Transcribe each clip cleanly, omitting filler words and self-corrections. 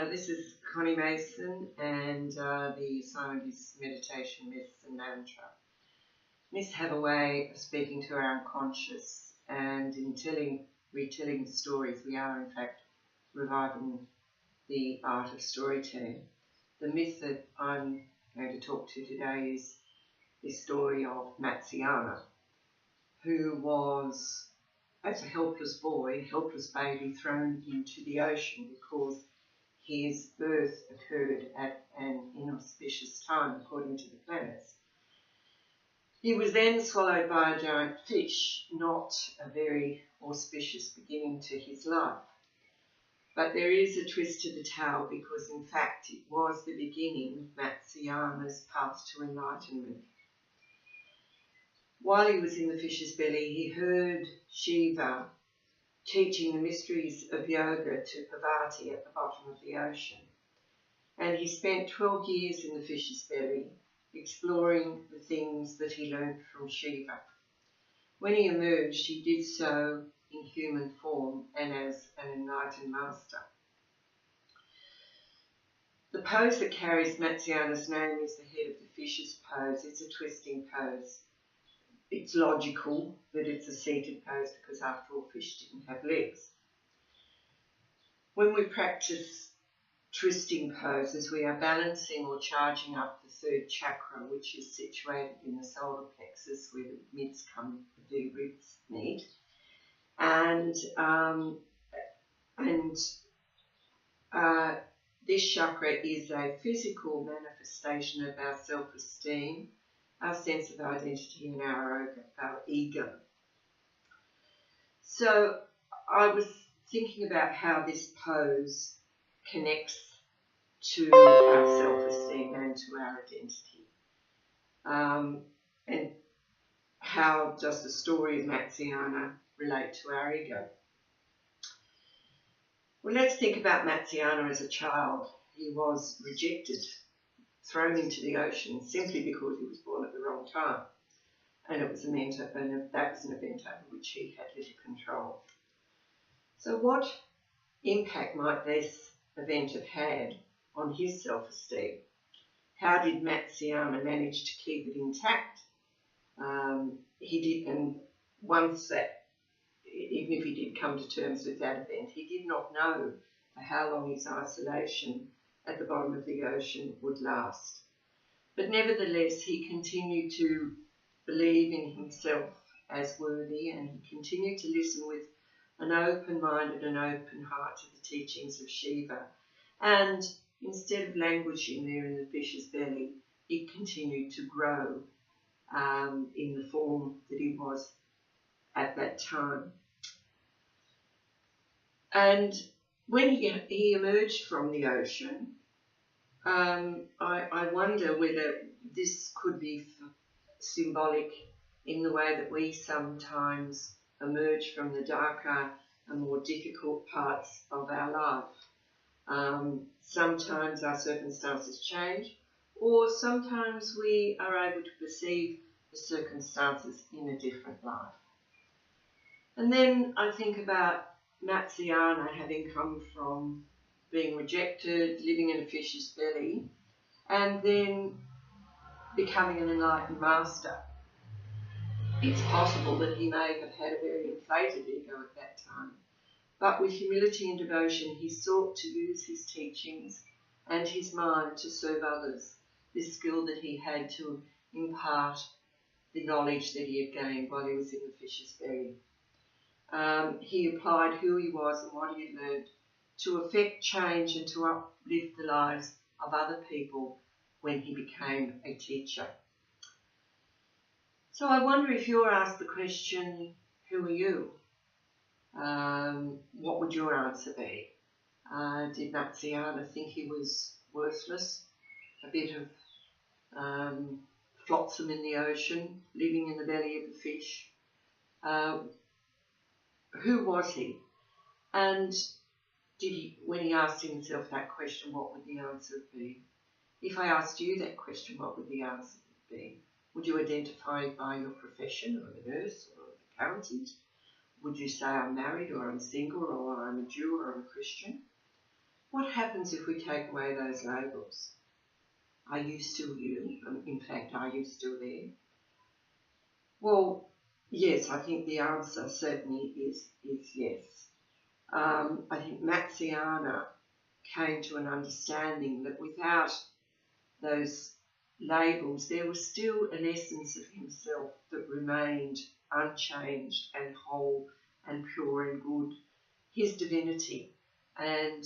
This is Connie Mason, and the assignment is Meditation, Myths and Mantra. Myths have a way of speaking to our unconscious, and in retelling stories, we are in fact reviving the art of storytelling. The myth that I'm going to talk to today is the story of Matsyana, who was, as a helpless baby, thrown into the ocean because his birth occurred at an inauspicious time, according to the planets. He was then swallowed by a giant fish, not a very auspicious beginning to his life. But there is a twist to the tale, because in fact it was the beginning of Matsyana's path to enlightenment. While he was in the fish's belly, he heard Shiva teaching the mysteries of yoga to Parvati at the bottom of the ocean. And he spent 12 years in the fish's belly, exploring the things that he learned from Shiva. When he emerged, he did so in human form and as an enlightened master. The pose that carries Matsyana's name is the head of the fish's pose. It's a twisting pose. It's logical that it's a seated pose because, after all, fish didn't have legs. When we practice twisting poses, we are balancing or charging up the third chakra, which is situated in the solar plexus, where the ribs meet. And this chakra is a physical manifestation of our self-esteem, our sense of identity, and our ego. So I was thinking about how this pose connects to our self-esteem and to our identity. And how does the story of Matsyana relate to our ego? Well, let's think about Matsyana as a child. He was rejected, thrown into the ocean simply because he was born at the wrong time. And that was an event over which he had little control. So what impact might this event have had on his self-esteem? How did Matsyana manage to keep it intact? He did, and once that, even if he did come to terms with that event, he did not know for how long his isolation at the bottom of the ocean would last. But nevertheless, he continued to believe in himself as worthy, and he continued to listen with an open-minded and open heart to the teachings of Shiva. And instead of languishing there in the fish's belly, he continued to grow in the form that he was at that time. And when he emerged from the ocean, I wonder whether this could be symbolic in the way that we sometimes emerge from the darker and more difficult parts of our life. Sometimes our circumstances change, or sometimes we are able to perceive the circumstances in a different light. And then I think about Matsyana having come from being rejected, living in a fish's belly, and then becoming an enlightened master. It's possible that he may have had a very inflated ego at that time, but with humility and devotion he sought to use his teachings and his mind to serve others, this skill that he had to impart the knowledge that he had gained while he was in the fish's belly. He applied who he was and what he had learned to effect change and to uplift the lives of other people when he became a teacher. So I wonder, if you're asked the question, who are you? What would your answer be? Did Matsyana think he was worthless? A bit of flotsam in the ocean, living in the belly of the fish? Who was he? And when he asked himself that question, what would the answer be? If I asked you that question, what would the answer be? Would you identify by your profession, or a nurse, or an accountant? Would you say I'm married, or I'm single, or I'm a Jew, or I'm a Christian? What happens if we take away those labels? Are you still you? In fact, are you still there? Well, yes, I think the answer certainly is yes. I think Matsiana came to an understanding that without those labels, there was still an essence of himself that remained unchanged and whole and pure and good, his divinity. And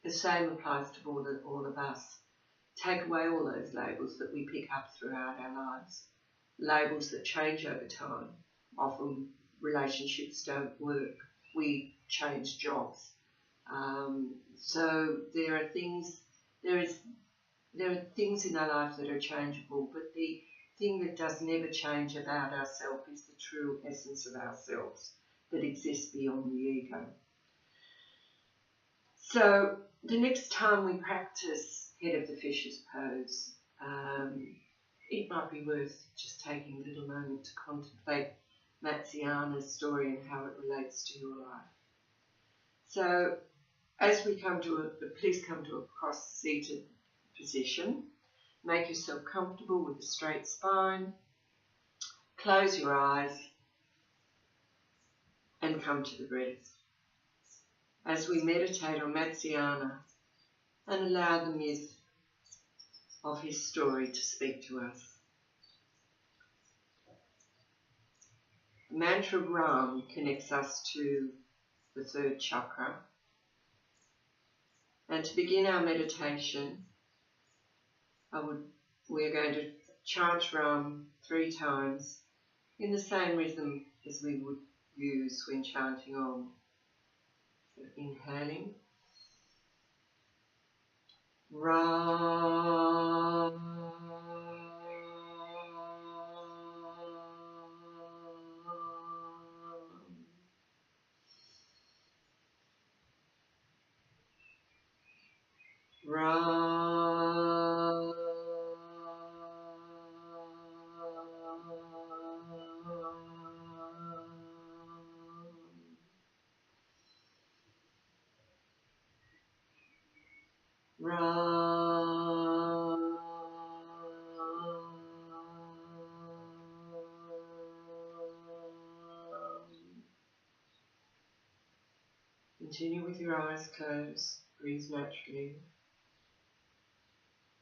the same applies to all of us. Take away all those labels that we pick up throughout our lives, labels that change over time. Often relationships don't work. We change jobs. So there are things in our life that are changeable, but the thing that does never change about ourselves is the true essence of ourselves that exists beyond the ego. So the next time we practice Head of the Fishes pose, it might be worth just taking a little moment to contemplate Matsiana's story and how it relates to your life. So as we please come to a cross-seated position. Make yourself comfortable with a straight spine. Close your eyes and come to the breath. As we meditate on Matsiana and allow the myth of his story to speak to us. The mantra of Ram connects us to the third chakra. And to begin our meditation, we're going to chant Ram 3 times in the same rhythm as we would use when chanting Om. So inhaling. Ram. Ram. Ram. Continue with your eyes closed. Breathe naturally.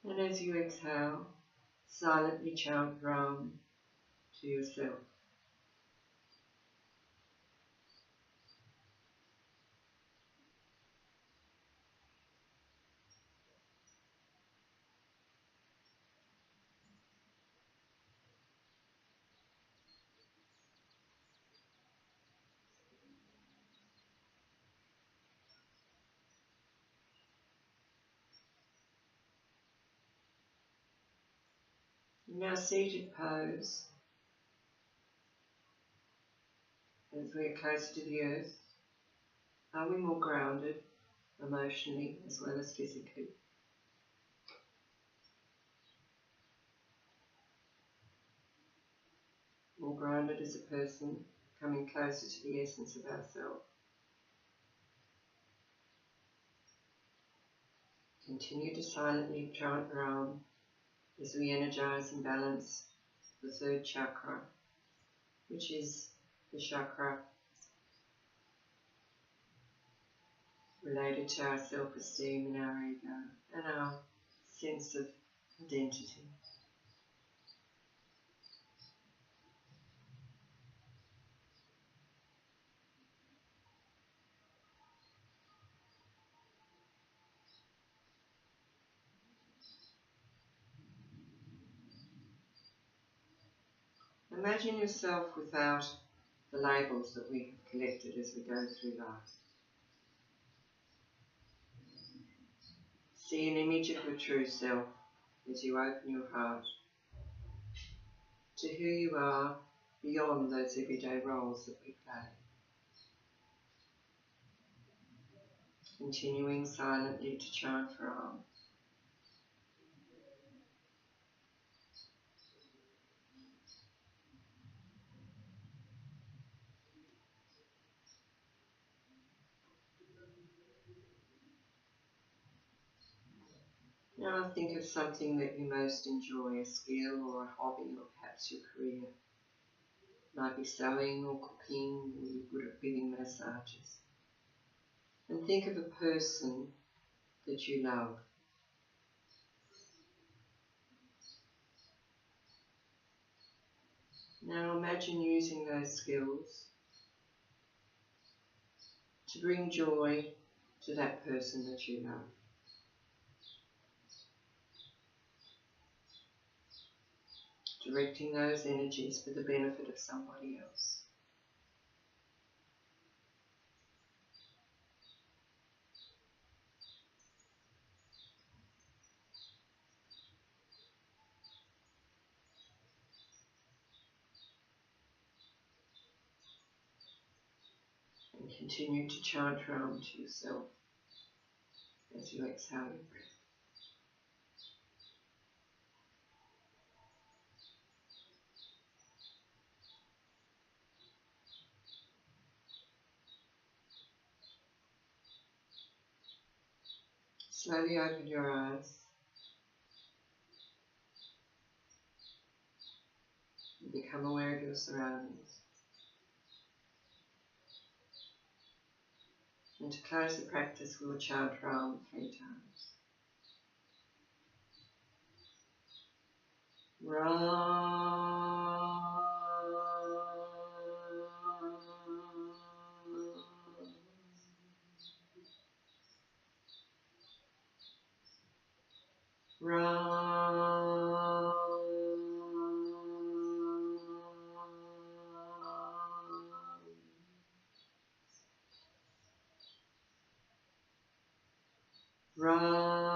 And as you exhale, silently chant Ram to yourself. In our seated pose, as we are closer to the earth, are we more grounded emotionally as well as physically? More grounded as a person, coming closer to the essence of ourselves. Continue to silently chant Ram as we energize and balance the third chakra, which is the chakra related to our self-esteem and our ego and our sense of identity. Imagine yourself without the labels that we have collected as we go through life. See an image of your true self as you open your heart to who you are beyond those everyday roles that we play. Continuing silently to chant Ram. Now think of something that you most enjoy, a skill or a hobby, or perhaps your career. It might be sewing or cooking, or you're good at giving massages. And think of a person that you love. Now imagine using those skills to bring joy to that person that you love. Directing those energies for the benefit of somebody else. And continue to chant Ram to yourself as you exhale your breath. Slowly open your eyes and become aware of your surroundings. And to close the practice, we will chant Ram 3 times. Ram. Ram. Ram.